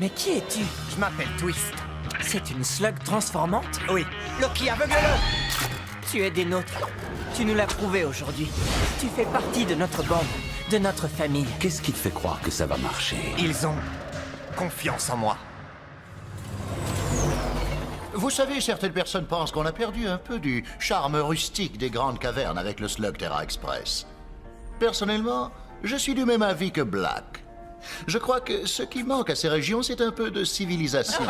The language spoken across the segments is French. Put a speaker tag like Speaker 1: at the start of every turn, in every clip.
Speaker 1: Mais qui es-tu?
Speaker 2: Je m'appelle Twist.
Speaker 1: C'est une slug transformante?
Speaker 2: Oui. Loki, aveugle-le!
Speaker 1: Tu es des nôtres. Tu nous l'as prouvé aujourd'hui. Tu fais partie de notre bande, de notre famille.
Speaker 3: Qu'est-ce qui te fait croire que ça va marcher?
Speaker 2: Ils ont confiance en moi.
Speaker 4: Vous savez, certaines personnes pensent qu'on a perdu un peu du charme rustique des grandes cavernes avec le Slugterra Express. Personnellement, je suis du même avis que Black. Je crois que ce qui manque à ces régions, c'est un peu de civilisation.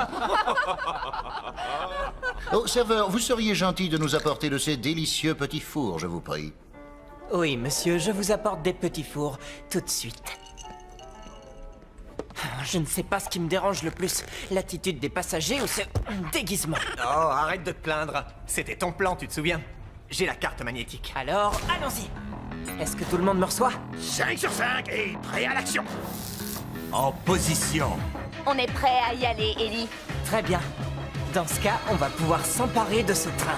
Speaker 4: Oh, serveur, vous seriez gentil de nous apporter de ces délicieux petits fours, je vous prie.
Speaker 1: Oui, monsieur, je vous apporte des petits fours tout de suite. Je ne sais pas ce qui me dérange le plus, l'attitude des passagers ou ce déguisement.
Speaker 2: Oh, arrête de te plaindre. C'était ton plan, tu te souviens? J'ai la carte magnétique.
Speaker 1: Alors, allons-y. Est-ce que tout le monde me reçoit?
Speaker 5: 5 sur 5 et prêt à l'action.
Speaker 3: En position.
Speaker 6: On est prêt à y aller, Ellie.
Speaker 1: Très bien. Dans ce cas, on va pouvoir s'emparer de ce train.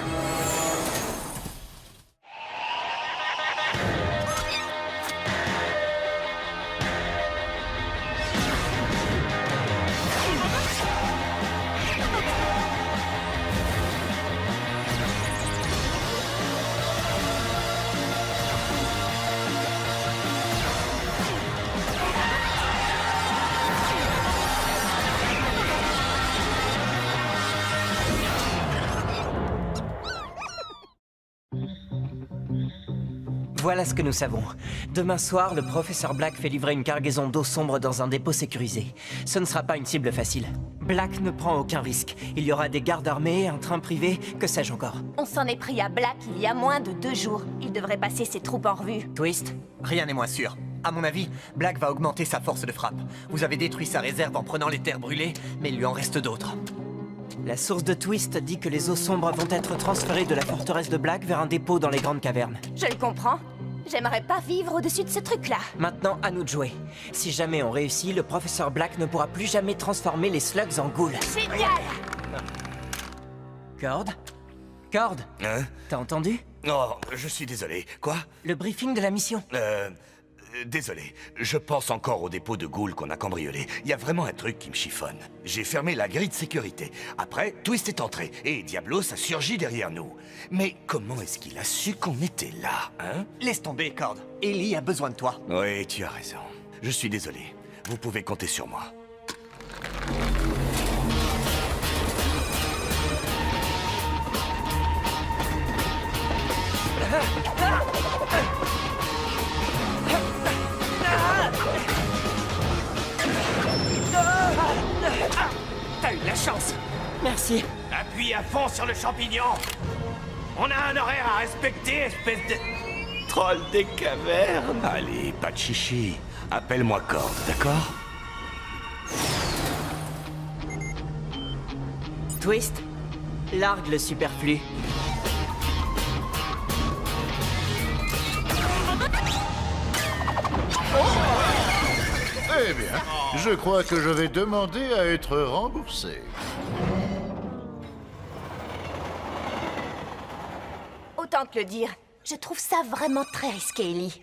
Speaker 1: Voilà ce que nous savons. Demain soir, le professeur Black fait livrer une cargaison d'eau sombre dans un dépôt sécurisé. Ce ne sera pas une cible facile. Black ne prend aucun risque. Il y aura des gardes armés, un train privé, que sais-je encore.
Speaker 6: On s'en est pris à Black il y a moins de 2 jours. Il devrait passer ses troupes en revue.
Speaker 1: Twist?
Speaker 2: Rien n'est moins sûr. À mon avis, Black va augmenter sa force de frappe. Vous avez détruit sa réserve en prenant les terres brûlées, mais il lui en reste d'autres.
Speaker 1: La source de Twist dit que les eaux sombres vont être transférées de la forteresse de Black vers un dépôt dans les grandes cavernes.
Speaker 6: Je le comprends. J'aimerais pas vivre au-dessus de ce truc-là.
Speaker 1: Maintenant, à nous de jouer. Si jamais on réussit, le professeur Black ne pourra plus jamais transformer les slugs en ghouls.
Speaker 6: Génial!
Speaker 1: Cord? Cord?
Speaker 3: Hein?
Speaker 1: T'as entendu?
Speaker 3: Oh, je suis désolé. Quoi?
Speaker 1: Le briefing de la mission.
Speaker 3: Désolé. Je pense encore au dépôt de ghouls qu'on a cambriolé. Il y a vraiment un truc qui me chiffonne. J'ai fermé la grille de sécurité. Après, Twist est entré et Diablos a surgi derrière nous. Mais comment est-ce qu'il a su qu'on était là, hein?
Speaker 2: Laisse tomber, Cord. Ellie a besoin de toi.
Speaker 3: Oui, tu as raison. Je suis désolé. Vous pouvez compter sur moi.
Speaker 5: T'as eu de la chance.
Speaker 1: Merci.
Speaker 5: Appuie à fond sur le champignon. On a un horaire à respecter, espèce de... troll des cavernes.
Speaker 3: Allez, pas de chichi. Appelle-moi Cord, d'accord?
Speaker 1: Twist, largue le superflu.
Speaker 4: Eh bien, je crois que je vais demander à être remboursé.
Speaker 6: Autant te le dire, je trouve ça vraiment très risqué, Ellie.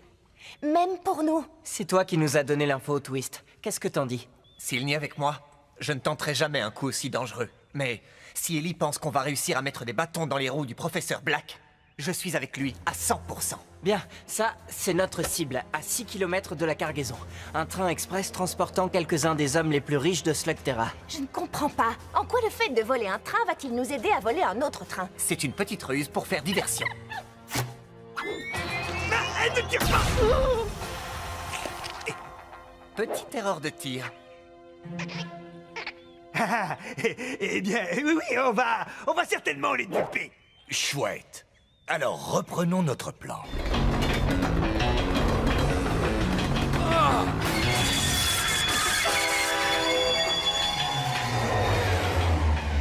Speaker 6: Même pour nous.
Speaker 1: C'est toi qui nous as donné l'info, Twist. Qu'est-ce que t'en dis?
Speaker 2: S'il n'y est avec moi, je ne tenterai jamais un coup aussi dangereux. Mais si Ellie pense qu'on va réussir à mettre des bâtons dans les roues du professeur Black, je suis avec lui à 100%.
Speaker 1: Bien, ça, c'est notre cible, à 6 km de la cargaison. Un train express transportant quelques-uns des hommes les plus riches de Slugterra.
Speaker 6: Je ne comprends pas. En quoi le fait de voler un train va-t-il nous aider à voler un autre train?
Speaker 2: C'est une petite ruse pour faire diversion.
Speaker 5: Ne tire pas.
Speaker 2: Petite erreur de tir.
Speaker 5: Eh bien, oui, on va certainement les duper.
Speaker 3: Chouette. Alors, reprenons notre plan.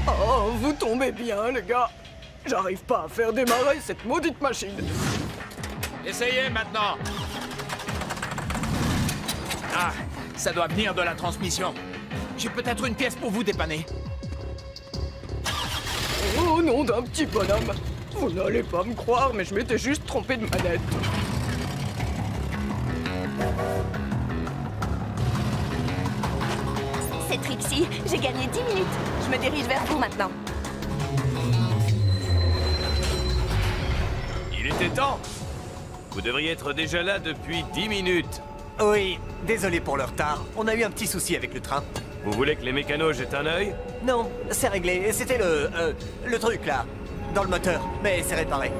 Speaker 7: Oh, vous tombez bien, les gars. J'arrive pas à faire démarrer cette maudite machine.
Speaker 5: Essayez maintenant. Ah, ça doit venir de la transmission. J'ai peut-être une pièce pour vous dépanner.
Speaker 7: Oh, nom d'un petit bonhomme. Vous n'allez pas me croire, mais je m'étais juste trompé de manette.
Speaker 6: C'est Trixie. J'ai gagné 10 minutes. Je me dirige vers vous maintenant.
Speaker 5: Il était temps. Vous devriez être déjà là depuis 10 minutes.
Speaker 2: Oui, désolé pour le retard. On a eu un petit souci avec le train.
Speaker 5: Vous voulez que les mécanos jettent un œil?
Speaker 2: Non, c'est réglé. C'était le truc, là. Dans le moteur. Mais c'est réparé.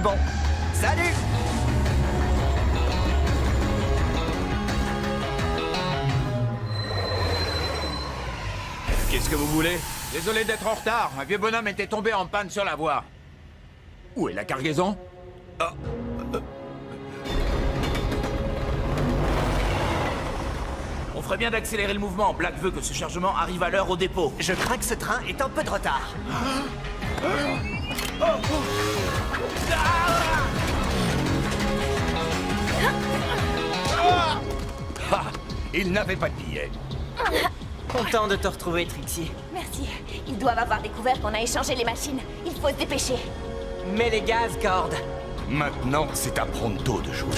Speaker 2: Bon. Salut!
Speaker 5: Qu'est-ce que vous voulez?
Speaker 8: Désolé d'être en retard, un vieux bonhomme était tombé en panne sur la voie. Où est la cargaison? On ferait bien d'accélérer le mouvement. Black veut que ce chargement arrive à l'heure au dépôt.
Speaker 2: Je crains que ce train est un peu de retard.
Speaker 3: Ah, il n'avait pas de billet.
Speaker 1: Content de te retrouver, Trixie.
Speaker 6: Merci. Ils doivent avoir découvert qu'on a échangé les machines. Il faut se dépêcher.
Speaker 1: Mets les gaz, Cord.
Speaker 3: Maintenant, c'est à Pronto de jouer.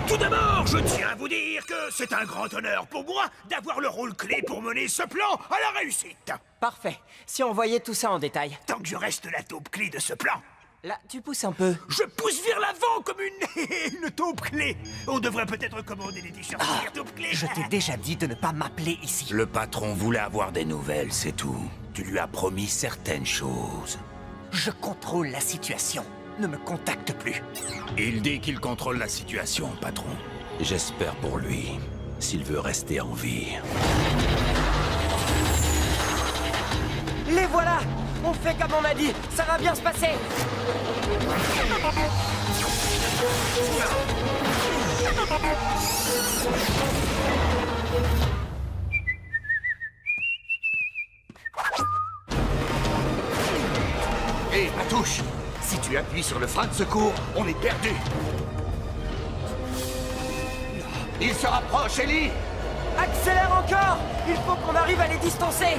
Speaker 9: Tout d'abord, je tiens à vous dire que c'est un grand honneur pour moi d'avoir le rôle clé pour mener ce plan à la réussite.
Speaker 1: Parfait. Si on voyait tout ça en détail.
Speaker 9: Tant que je reste la taupe clé de ce plan,
Speaker 1: Là, tu pousses un peu.
Speaker 9: je pousse vers l'avant comme une taupe clé. On devrait peut-être commander des t-shirts taupe clé.
Speaker 2: Je t'ai déjà dit de ne pas m'appeler ici.
Speaker 8: Le patron voulait avoir des nouvelles, c'est tout. Tu lui as promis certaines choses.
Speaker 2: Je contrôle la situation. Ne me contacte plus.
Speaker 8: Il dit qu'il contrôle la situation, patron. J'espère pour lui, s'il veut rester en vie.
Speaker 1: Les voilà! On fait comme on a dit. Ça va bien se passer.
Speaker 3: Hé, Patouche, si tu appuies sur le frein de secours, on est perdu. Il se rapproche, Ellie!
Speaker 1: Accélère encore! Il faut qu'on arrive à les distancer.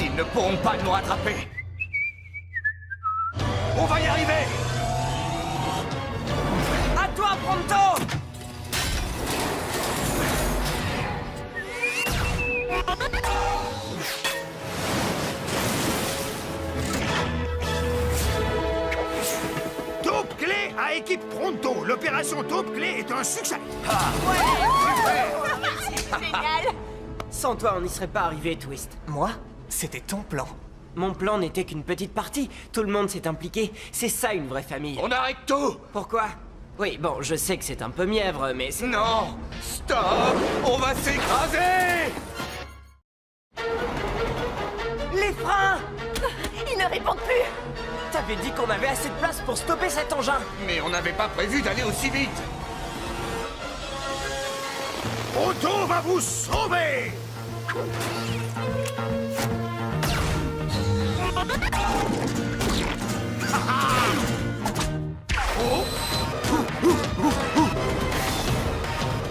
Speaker 3: Ils ne pourront pas nous rattraper. On va y arriver!
Speaker 1: À toi, Pronto!
Speaker 9: Taupe clé à équipe Pronto. L'opération taupe clé est un succès.
Speaker 6: Génial.
Speaker 1: Sans toi, on n'y serait pas arrivé, Twist.
Speaker 2: Moi, c'était ton plan.
Speaker 1: Mon plan n'était qu'une petite partie. Tout le monde s'est impliqué. C'est ça, une vraie famille.
Speaker 3: On arrête tout!
Speaker 1: Pourquoi? Oui, bon, je sais que c'est un peu mièvre, mais c'est...
Speaker 3: Non! Stop! On va s'écraser!
Speaker 1: Les freins!
Speaker 6: Ils ne répondent plus.
Speaker 1: T'avais dit qu'on avait assez de place pour stopper cet engin.
Speaker 3: Mais on n'avait pas prévu d'aller aussi vite!
Speaker 9: Pronto va vous sauver.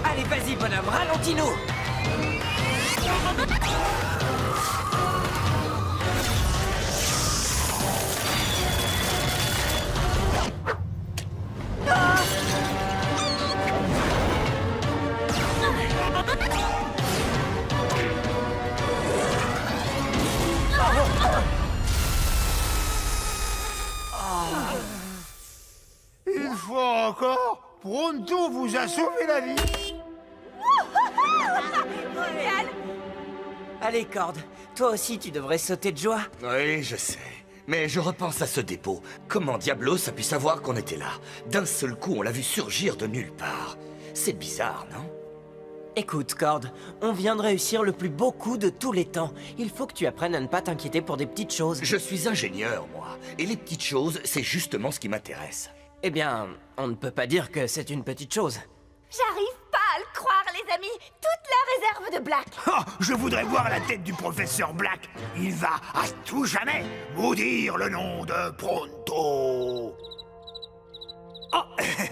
Speaker 1: Allez, vas-y, bonhomme, ralentis-nous.
Speaker 9: Une fois encore, Pronto vous a sauvé la vie.
Speaker 6: Génial.
Speaker 1: Allez, Cord, toi aussi, tu devrais sauter de joie.
Speaker 3: Oui, je sais. Mais je repense à ce dépôt. Comment Diablos a pu savoir qu'on était là? D'un seul coup, on l'a vu surgir de nulle part. C'est bizarre, non?
Speaker 1: Écoute, Cord, on vient de réussir le plus beau coup de tous les temps. Il faut que tu apprennes à ne pas t'inquiéter pour des petites choses.
Speaker 3: Je suis ingénieur, moi. Et les petites choses, c'est justement ce qui m'intéresse.
Speaker 1: Eh bien, on ne peut pas dire que c'est une petite chose.
Speaker 6: J'arrive pas à le croire, les amis. Toute la réserve de Black.
Speaker 9: Oh, je voudrais voir la tête du professeur Black. Il va à tout jamais maudire le nom de Pronto. Oh,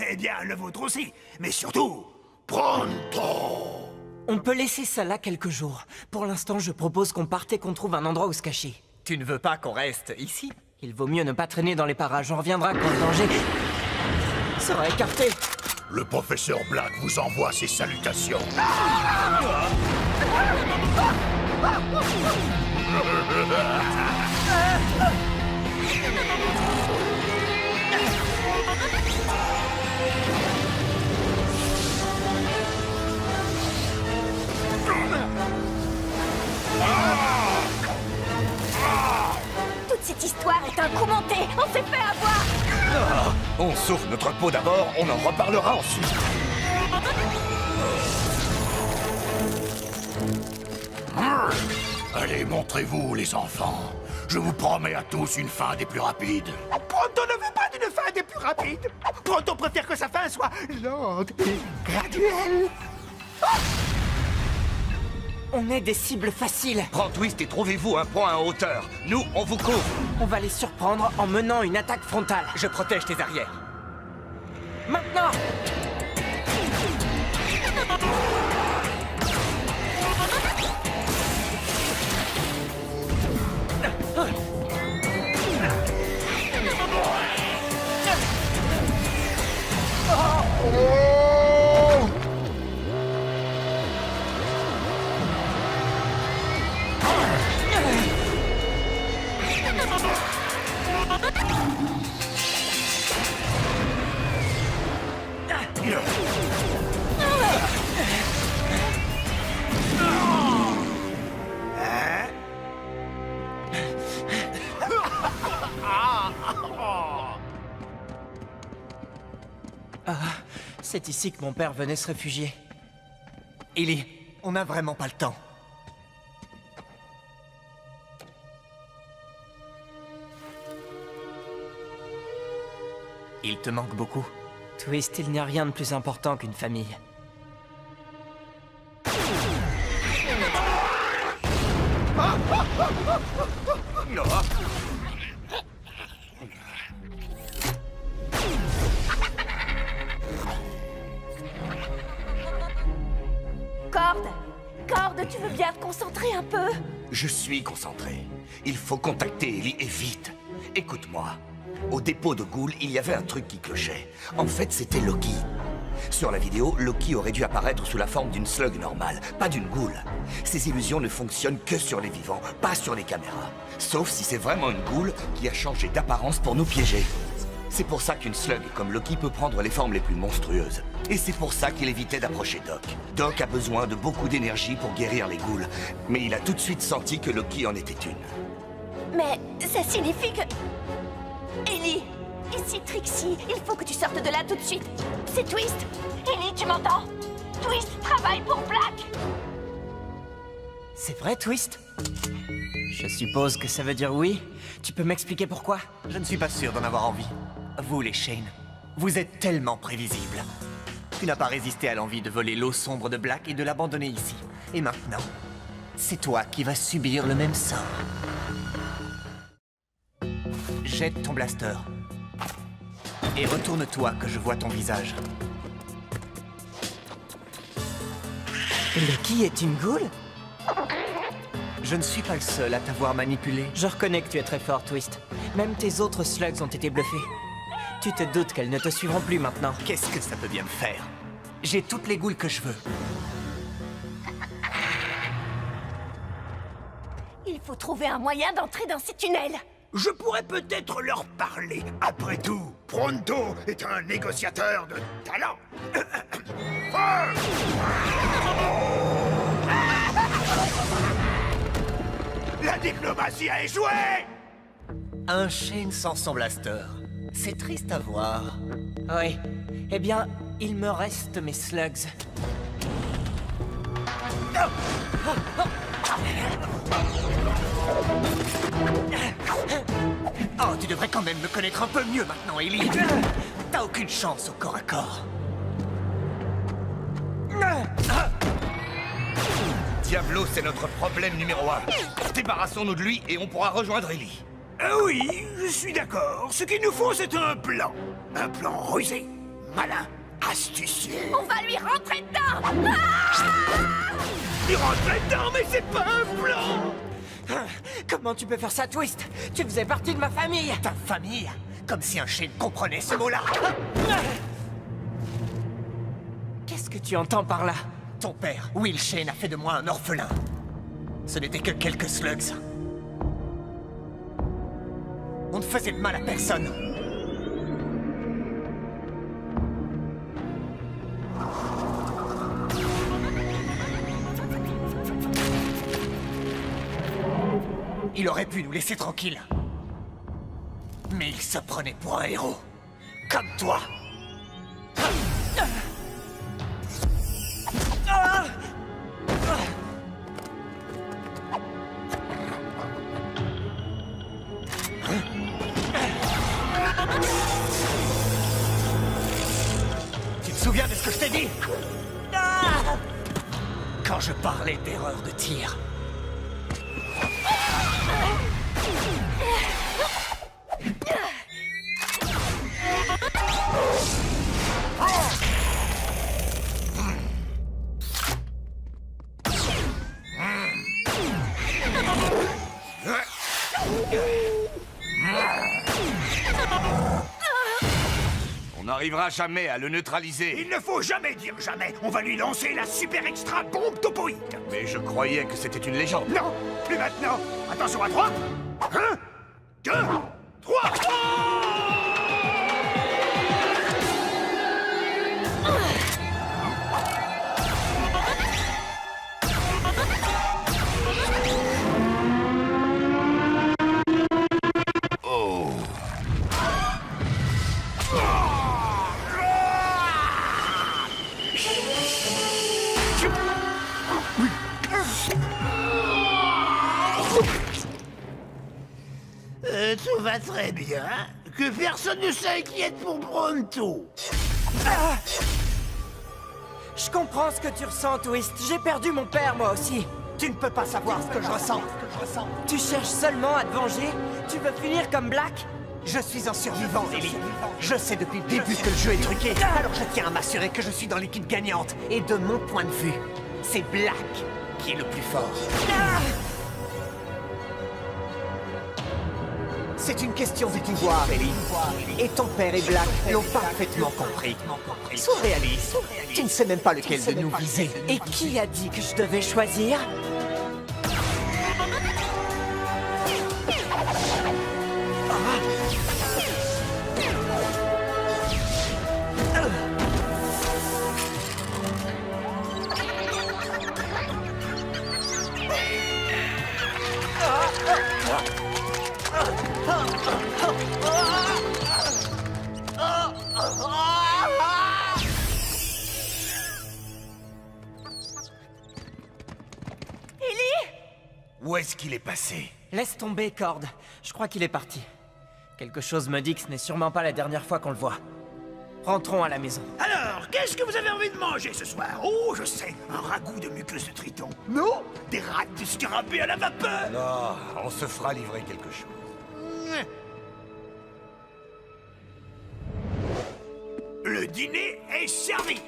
Speaker 9: eh bien, le vôtre aussi. Mais surtout, Pronto.
Speaker 1: On peut laisser ça là quelques jours. Pour l'instant, je propose qu'on parte et qu'on trouve un endroit où se cacher.
Speaker 2: Tu ne veux pas qu'on reste ici?
Speaker 1: Il vaut mieux ne pas traîner dans les parages. On reviendra quand le danger sera écarté.
Speaker 9: Le professeur Black vous envoie ses salutations.
Speaker 6: Toute cette histoire est un coup monté. On s'est fait avoir.
Speaker 3: On sauve notre peau d'abord, on en reparlera ensuite.
Speaker 9: Allez, montrez-vous, les enfants. Je vous promets à tous une fin des plus rapides. Pronto ne veut pas d'une fin des plus rapides. Pronto préfère que sa fin soit lente et graduelle.
Speaker 1: On est des cibles faciles.
Speaker 3: Prends Twist et trouvez-vous un point en hauteur. Nous, on vous couvre.
Speaker 1: On va les surprendre en menant une attaque frontale.
Speaker 2: Je protège tes arrières.
Speaker 1: Maintenant! C'est ici que mon père venait se réfugier.
Speaker 2: Ellie, on n'a vraiment pas le temps. Il te manque beaucoup.
Speaker 1: Twist, il n'y a rien de plus important qu'une famille.
Speaker 6: Corde, tu veux bien te concentrer un peu?
Speaker 3: Je suis concentré. Il faut contacter Ellie et vite. Écoute-moi. Au dépôt de Ghoul, il y avait un truc qui clochait. En fait, c'était Loki. Sur la vidéo, Loki aurait dû apparaître sous la forme d'une slug normale, pas d'une Ghoul. Ces illusions ne fonctionnent que sur les vivants, pas sur les caméras. Sauf si c'est vraiment une Ghoul qui a changé d'apparence pour nous piéger. C'est pour ça qu'une slug comme Loki peut prendre les formes les plus monstrueuses. Et c'est pour ça qu'il évitait d'approcher Doc. Doc a besoin de beaucoup d'énergie pour guérir les ghouls, mais il a tout de suite senti que Loki en était une.
Speaker 6: Mais ça signifie que... Ellie, ici Trixie, il faut que tu sortes de là tout de suite. C'est Twist. Ellie, tu m'entends? Twist travaille pour Black.
Speaker 1: C'est vrai, Twist? Je suppose que ça veut dire oui. Tu peux m'expliquer pourquoi?
Speaker 2: Je ne suis pas sûr d'en avoir envie. Vous, les Shane, vous êtes tellement prévisibles. Tu n'as pas résisté à l'envie de voler l'eau sombre de Black et de l'abandonner ici. Et maintenant, c'est toi qui vas subir le même sort. Jette ton blaster. Et retourne-toi que je vois ton visage.
Speaker 1: Loki est une ghoul?
Speaker 2: Je ne suis pas le seul à t'avoir manipulé.
Speaker 1: Je reconnais que tu es très fort, Twist. Même tes autres slugs ont été bluffés. Tu te doutes qu'elles ne te suivront plus maintenant.
Speaker 2: Qu'est-ce que ça peut bien me faire? J'ai toutes les ghouls que je veux.
Speaker 6: Il faut trouver un moyen d'entrer dans ces tunnels.
Speaker 9: Je pourrais peut-être leur parler. Après tout, Pronto est un négociateur de talent. La diplomatie a échoué!
Speaker 2: Un Shane sans son blaster. C'est triste à voir.
Speaker 1: Oui. Eh bien, il me reste mes slugs.
Speaker 2: Oh, tu devrais quand même me connaître un peu mieux maintenant, Ellie. T'as aucune chance au corps à corps.
Speaker 3: Diablo, c'est notre problème numéro 1. Débarrassons-nous de lui et on pourra rejoindre Ellie.
Speaker 9: Oui, je suis d'accord. Ce qu'il nous faut, c'est un plan. Un plan rusé, malin, astucieux.
Speaker 6: On va lui rentrer dedans.
Speaker 9: Il rentrait dedans, mais c'est pas un plan!
Speaker 1: Comment tu peux faire ça, Twist? Tu faisais partie de ma famille!
Speaker 2: Ta famille? Comme si un Shane comprenait ce mot-là.
Speaker 1: Qu'est-ce que tu entends par là?
Speaker 2: Ton père, Will Shane, a fait de moi un orphelin. Ce n'était que quelques slugs. On ne faisait de mal à personne. Il aurait pu nous laisser tranquilles. Mais il se prenait pour un héros. Comme toi. Tu te souviens de ce que je t'ai dit? Quand je parlais d'erreur de tir.
Speaker 3: On n'arrivera jamais à le neutraliser.
Speaker 9: Il ne faut jamais dire jamais. On va lui lancer la super extra bombe topoïde.
Speaker 3: Mais je croyais que c'était une légende.
Speaker 9: Non, plus maintenant. Attention à 3. 1, 2, 3. Tout va très bien. Que personne ne s'inquiète pour Pronto.
Speaker 1: Je comprends ce que tu ressens, Twist. J'ai perdu mon père, moi aussi.
Speaker 2: Tu ne peux pas savoir ce que je ressens.
Speaker 1: Tu cherches seulement à te venger? Tu veux finir comme Black?
Speaker 2: Je suis un survivant, Ellie. Je sais depuis le début que le jeu est truqué. Alors je tiens à m'assurer que je suis dans l'équipe gagnante. Et de mon point de vue, c'est Black qui est le plus fort. C'est une question de pouvoir, Ellie. Et ton père et Black l'ont parfaitement compris. Sois réaliste. Tu ne sais même pas lequel de nous viser.
Speaker 1: Et qui a dit que je devais choisir?
Speaker 3: Où est-ce qu'il est passé?
Speaker 1: Laisse tomber, Cord. Je crois qu'il est parti. Quelque chose me dit que ce n'est sûrement pas la dernière fois qu'on le voit. Rentrons à la maison.
Speaker 9: Alors, qu'est-ce que vous avez envie de manger ce soir? Oh, je sais, un ragoût de muqueuse de triton. Non, des rats de scarabée à la vapeur.
Speaker 3: Non, on se fera livrer quelque chose.
Speaker 9: Le dîner est servi.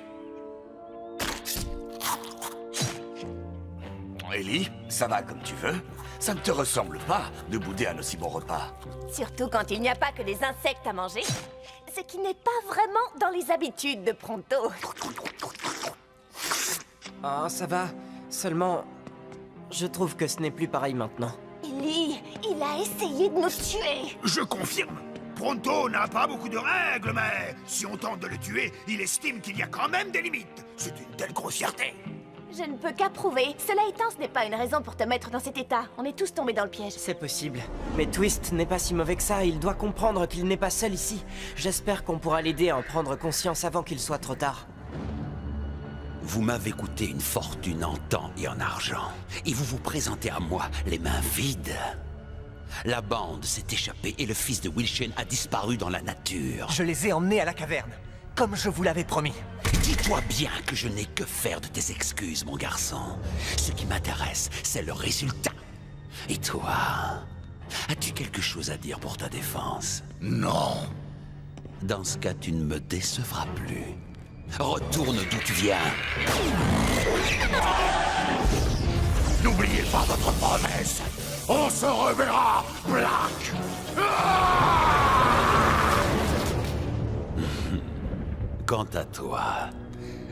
Speaker 3: Ellie, ça va comme tu veux. Ça ne te ressemble pas de bouder un aussi bon repas.
Speaker 6: Surtout quand il n'y a pas que des insectes à manger. Ce qui n'est pas vraiment dans les habitudes de Pronto.
Speaker 1: Ah, ça va. Seulement, je trouve que ce n'est plus pareil maintenant.
Speaker 6: Ellie, il a essayé de nous tuer.
Speaker 9: Je confirme. Pronto n'a pas beaucoup de règles, mais si on tente de le tuer, il estime qu'il y a quand même des limites. C'est une telle grossièreté.
Speaker 6: Je ne peux qu'approuver. Cela étant, ce n'est pas une raison pour te mettre dans cet état. On est tous tombés dans le piège.
Speaker 1: C'est possible. Mais Twist n'est pas si mauvais que ça. Il doit comprendre qu'il n'est pas seul ici. J'espère qu'on pourra l'aider à en prendre conscience avant qu'il soit trop tard.
Speaker 8: Vous m'avez coûté une fortune en temps et en argent. Et vous vous présentez à moi les mains vides. La bande s'est échappée et le fils de Will Shane a disparu dans la nature.
Speaker 2: Je les ai emmenés à la caverne, comme je vous l'avais promis.
Speaker 8: Dis-toi bien que je n'ai que faire de tes excuses, mon garçon. Ce qui m'intéresse, c'est le résultat. Et toi, as-tu quelque chose à dire pour ta défense?
Speaker 4: Non.
Speaker 8: Dans ce cas, tu ne me décevras plus. Retourne d'où tu viens.
Speaker 9: N'oubliez pas votre promesse. On se reverra, Black.
Speaker 8: Quant à toi,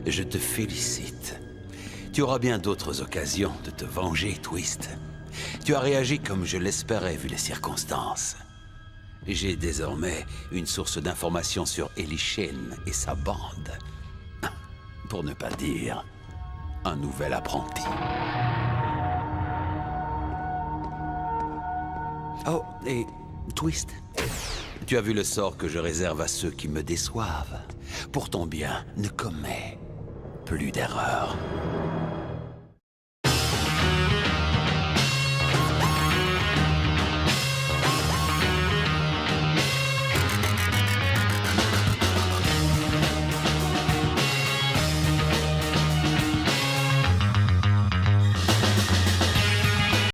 Speaker 8: je te félicite. Tu auras bien d'autres occasions de te venger, Twist. Tu as réagi comme je l'espérais vu les circonstances. J'ai désormais une source d'informations sur Ellie Shane et sa bande. Pour ne pas dire, un nouvel apprenti. Oh, et Twist, tu as vu le sort que je réserve à ceux qui me déçoivent. Pour ton bien, ne commets plus d'erreurs.